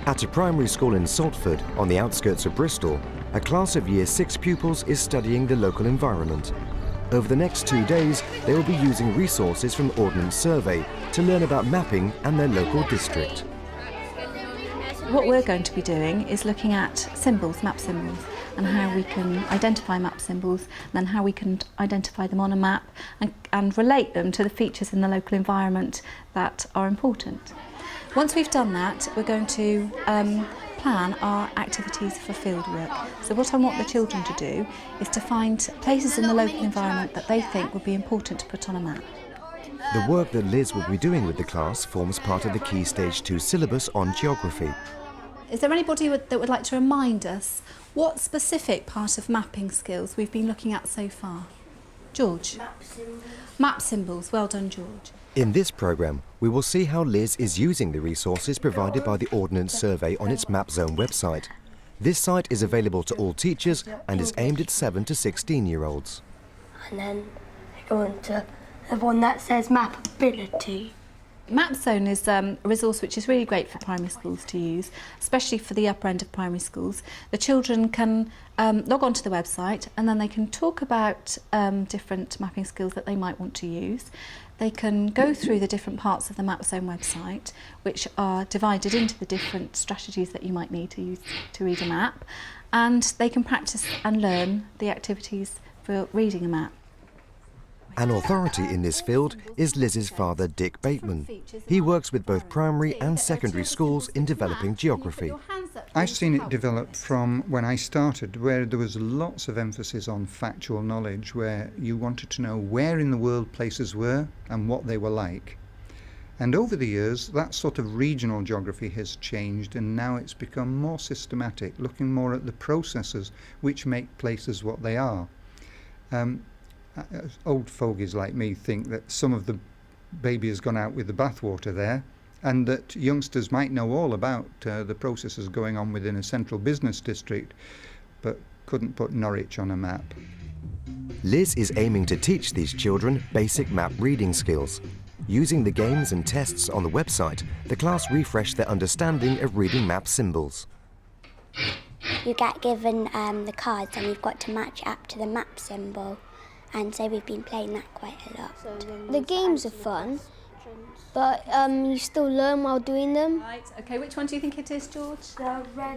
At a primary school in Saltford, on the outskirts of Bristol, a class of Year 6 pupils is studying the local environment. Over the next 2 days, they will be using resources from Ordnance Survey to learn about mapping and their local district. What we're going to be doing is looking at symbols, map symbols, and how we can identify map symbols, and then how we can identify them on a map and relate them to the features in the local environment that are important. Once we've done that, we're going to plan our activities for fieldwork. So what I want the children to do is to find places in the local environment that they think would be important to put on a map. The work that Liz will be doing with the class forms part of the Key Stage 2 syllabus on geography. Is there anybody that would like to remind us what specific part of mapping skills we've been looking at so far? George? Map symbols. Map symbols. Well done, George. In this programme, we will see how Liz is using the resources provided by the Ordnance Survey on its Map Zone website. This site is available to all teachers and is aimed at 7 to 16-year-olds. And then go on to the one that says mapability. Map Zone is a resource which is really great for primary schools to use, especially for the upper end of primary schools. The children can log on to the website and then they can talk about different mapping skills that they might want to use. They can go through the different parts of the Map Zone website, which are divided into the different strategies that you might need to use to read a map, and they can practice and learn the activities for reading a map. An authority in this field is Liz's father, Dick Bateman. He works with both primary and secondary schools in developing geography. I've seen it develop from when I started, where there was lots of emphasis on factual knowledge, where you wanted to know where in the world places were and what they were like. And over the years, that sort of regional geography has changed, and now it's become more systematic, looking more at the processes which make places what they are. Old fogies like me think that some of the baby has gone out with the bathwater there, and that youngsters might know all about the processes going on within a central business district, but couldn't put Norwich on a map. Liz is aiming to teach these children basic map reading skills. Using the games and tests on the website, the class refreshed their understanding of reading map symbols. You get given the cards and you've got to match it up to the map symbol. And so we've been playing that quite a lot. The games are fun, but you still learn while doing them. Right, OK, which one do you think it is, George?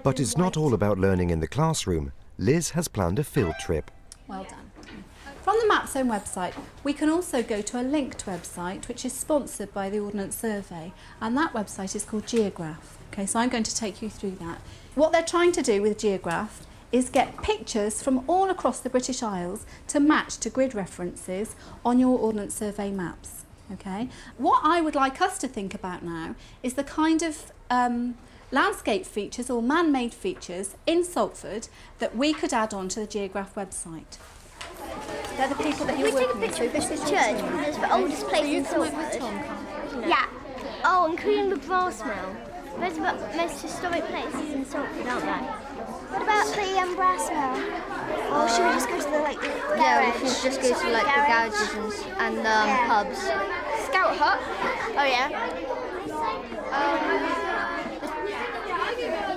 But it's not all about learning in the classroom. Liz has planned a field trip. Well done. From the Map Zone website, we can also go to a linked website which is sponsored by the Ordnance Survey, and that website is called Geograph. OK, so I'm going to take you through that. What they're trying to do with Geograph is get pictures from all across the British Isles to match to grid references on your Ordnance Survey maps. Okay? What I would like us to think about now is the kind of landscape features or man-made features in Saltford that we could add on to the Geograph website. They're the people that you're working with. So this is church, because it's the oldest place in Salford. Yeah. Oh, and Queen the Brass Mill. Those are the most historic places in Salford, aren't they? What about the brass mill? Or should we just go to the garage? Yeah, we should just go to the garages and pubs. Scout hut? Oh yeah.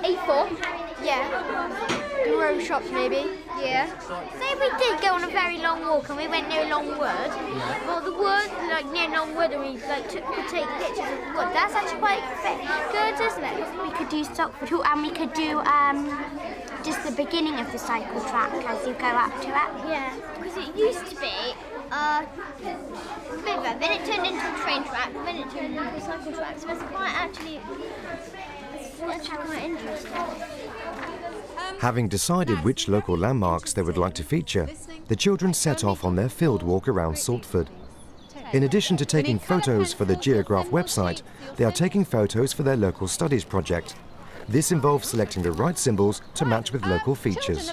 A4? Yeah. The row shops maybe. Yeah. Say we did go on a very long walk and we went near Longwood. Well, the wood, near Longwood, and we could take pictures of the wood. That's actually quite good, isn't it? We could do Saltford Hall and we could do just the beginning of the cycle track as you go up to it. Yeah, because it used to be a river, then it turned into a train track, then it turned into a cycle track. So it's actually quite interesting. Having decided which local landmarks they would like to feature, the children set off on their field walk around Saltford. In addition to taking photos for the Geograph website, they are taking photos for their local studies project. This involves selecting the right symbols to match with local features.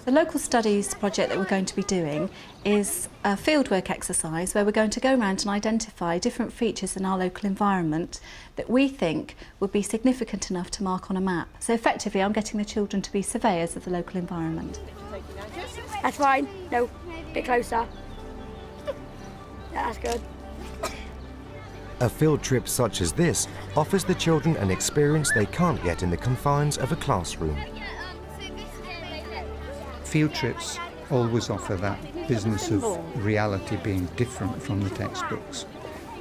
The local studies project that we're going to be doing is a fieldwork exercise where we're going to go around and identify different features in our local environment that we think would be significant enough to mark on a map. So effectively I'm getting the children to be surveyors of the local environment. That's fine. No, a bit closer. Yeah, that's good. A field trip such as this offers the children an experience they can't get in the confines of a classroom. Field trips always offer that business of reality being different from the textbooks.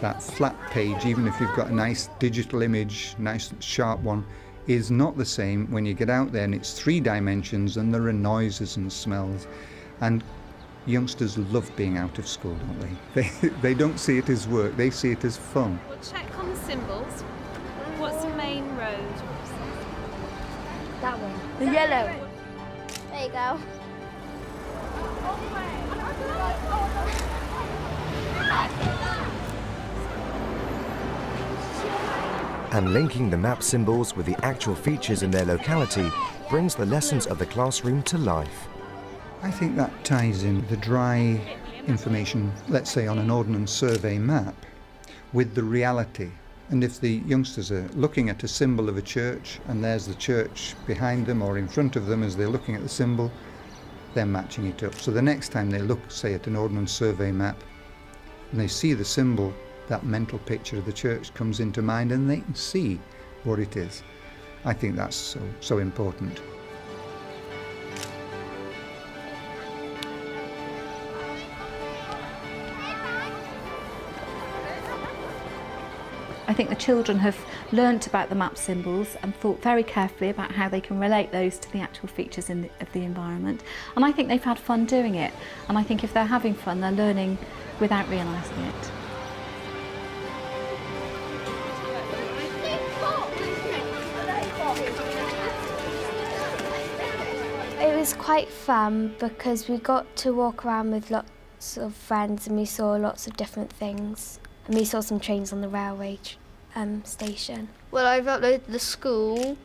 That flat page, even if you've got a nice digital image, nice sharp one, is not the same when you get out there and it's 3 dimensions and there are noises and smells. And youngsters love being out of school, don't they? They don't see it as work, they see it as fun. We'll check on the symbols. What's the main road? That one. The yellow. There you go. And linking the map symbols with the actual features in their locality brings the lessons of the classroom to life. I think that ties in the dry information, let's say on an ordnance survey map, with the reality. And if the youngsters are looking at a symbol of a church and there's the church behind them or in front of them as they're looking at the symbol, they're matching it up. So the next time they look, say, at an ordnance survey map and they see the symbol, that mental picture of the church comes into mind and they can see what it is. I think that's so important. I think the children have learnt about the map symbols and thought very carefully about how they can relate those to the actual features of the environment. And I think they've had fun doing it. And I think if they're having fun, they're learning without realising it. It was quite fun because we got to walk around with lots of friends and we saw lots of different things. And we saw some trains on the railway station. Well, I've uploaded the school,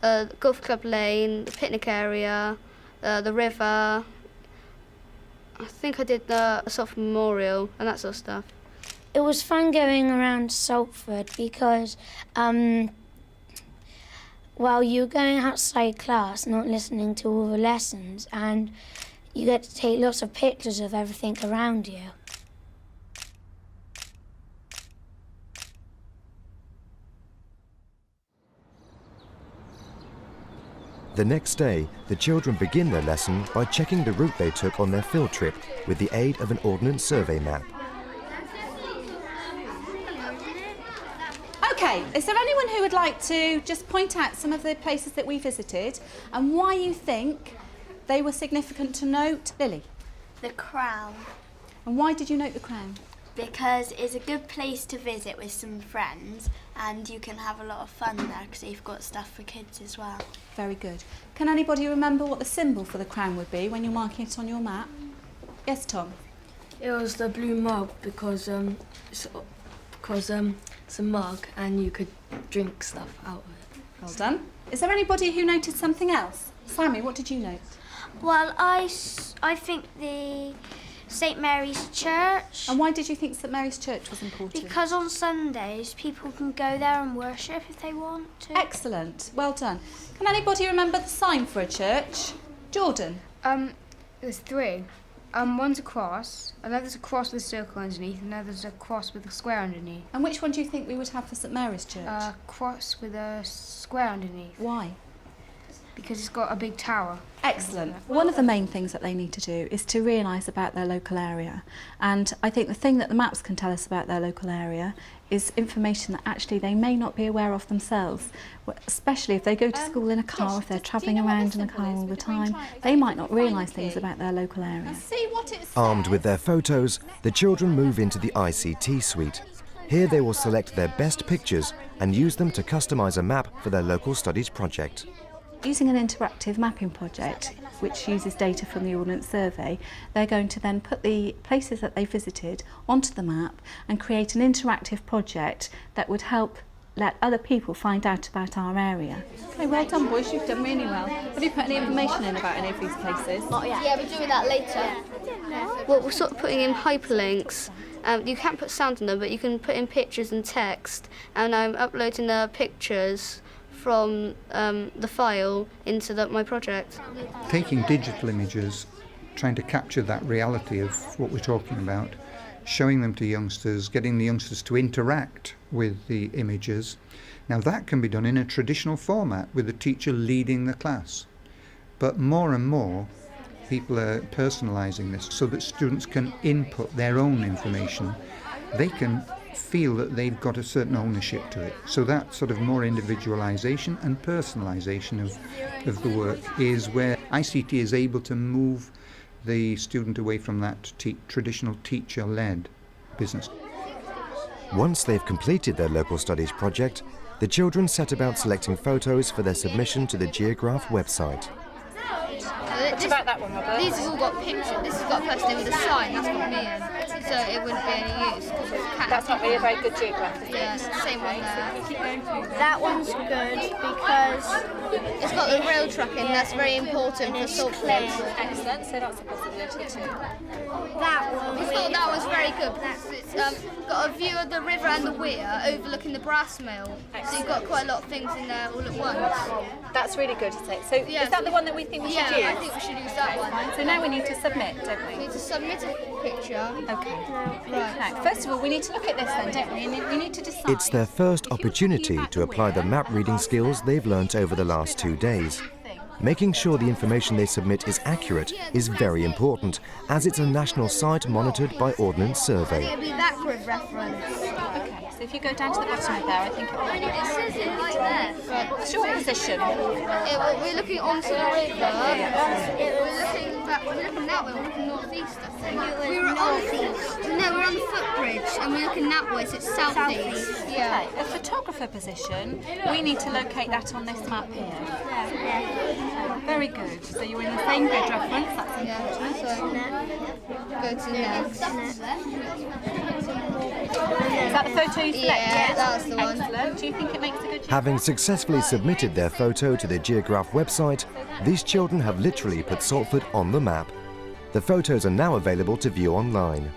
the golf club lane, the picnic area, the river. I think I did the Salford Memorial and that sort of stuff. It was fun going around Salford because, well, you're going outside class, not listening to all the lessons, and you get to take lots of pictures of everything around you. The next day, the children begin their lesson by checking the route they took on their field trip with the aid of an ordnance survey map. Okay, is there anyone who would like to just point out some of the places that we visited and why you think they were significant to note? Lily? The Crown. And why did you note the Crown? Because it's a good place to visit with some friends and you can have a lot of fun there because they've got stuff for kids as well. Very good. Can anybody remember what the symbol for the crown would be when you're marking it on your map? Yes, Tom? It was the blue mug because it's a mug and you could drink stuff out of it. Well done. Is there anybody who noted something else? Sammy, what did you note? Well, I think the St Mary's Church. And why did you think St Mary's Church was important? Because on Sundays people can go there and worship if they want to. Excellent, well done. Can anybody remember the sign for a church? Jordan? There's 3. One's a cross, another's a cross with a circle underneath, another's a cross with a square underneath. And which one do you think we would have for St Mary's Church? A cross with a square underneath. Why? Because it's got a big tower. Excellent. One of the main things that they need to do is to realise about their local area. And I think the thing that the maps can tell us about their local area is information that actually they may not be aware of themselves, especially if they go to school in a car, if they're travelling around in a car all the time, they might not realise things about their local area. Armed with their photos, the children move into the ICT suite. Here they will select their best pictures and use them to customise a map for their local studies project. Using an interactive mapping project, which uses data from the Ordnance Survey, they're going to then put the places that they visited onto the map and create an interactive project that would help let other people find out about our area. Okay, well done boys, you've done really well. Have you put any information in about any of these places? Oh, yeah, we're doing that later. Well, we're sort of putting in hyperlinks. You can't put sound in them, but you can put in pictures and text, and I'm uploading the pictures from the file into my project. Taking digital images, trying to capture that reality of what we're talking about, showing them to youngsters, getting the youngsters to interact with the images. Now that can be done in a traditional format with the teacher leading the class. But more and more people are personalising this so that students can input their own information. They can feel that they've got a certain ownership to it. So that sort of more individualisation and personalisation of the work is where ICT is able to move the student away from that traditional teacher-led business. Once they've completed their local studies project, the children set about selecting photos for their submission to the Geograph website. What about that one, Robert? These have all got pictures. This has got a person with a sign, that's got me in. So it wouldn't be any use. That's not really a very good geographic. Yeah, same one there. That one's good because It's got the rail tracking, that's very important for Salford. Excellent, so that's a possibility too. that one. We thought that was very good because it's got a view of the river and the weir overlooking the brass mill. So you've got quite a lot of things in there all at once. That's really good, isn't it? So Yeah. is that the one that we think we should use? Yeah, I think we should use that one. So now we need to submit, don't we? We need to submit a picture. Okay. Right. Now, first of all, we need to look at this then, don't we? And we need to decide. It's their first opportunity to apply the map reading skills they've learnt over the last 2 days. Making sure the information they submit is accurate is very important, as it's a national site monitored by Ordnance Survey. It'll be that grid reference. Okay, so if you go down to the bottom of there, I think it will. It says it right there. Right. What's your position? We're looking onto the river. We're looking that way. We're looking northeast, I think. We're on the footbridge, and we're looking that way, so it's southeast. Yeah. Okay, a photographer position, we need to locate that on this map here. Very good. So you're in the same grid reference, that's important. Go to next. Is that the photo you selected? Yeah, that's the one. Excellent. Do you think it makes a good Having successfully submitted their photo to the Geograph website, these children have literally put Salford on the map. The photos are now available to view online.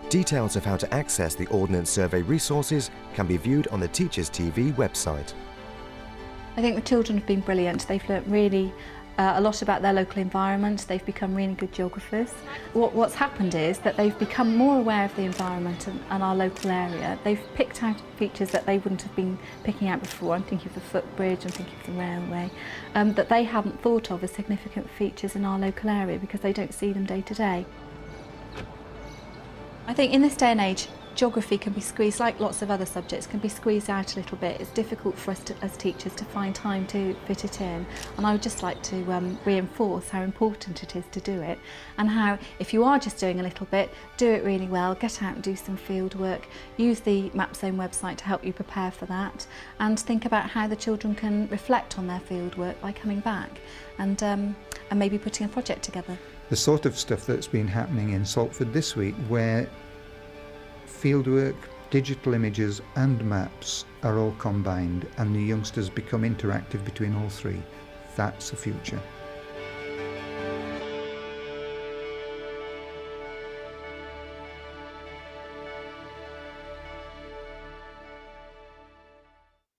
Details of how to access the Ordnance Survey resources can be viewed on the Teachers TV website. I think the children have been brilliant. They've learnt really a lot about their local environment. They've become really good geographers. What's happened is that they've become more aware of the environment and our local area. They've picked out features that they wouldn't have been picking out before. I'm thinking of the footbridge, I'm thinking of the railway, that they haven't thought of as significant features in our local area because they don't see them day to day. I think in this day and age, geography can be squeezed, like lots of other subjects, can be squeezed out a little bit. It's difficult for us as teachers to find time to fit it in. And I would just like to reinforce how important it is to do it, and how if you are just doing a little bit, do it really well, get out and do some field work, use the MapZone website to help you prepare for that, and think about how the children can reflect on their field work by coming back and maybe putting a project together. The sort of stuff that's been happening in Salford this week, where fieldwork, digital images and maps are all combined and the youngsters become interactive between all three. That's the future.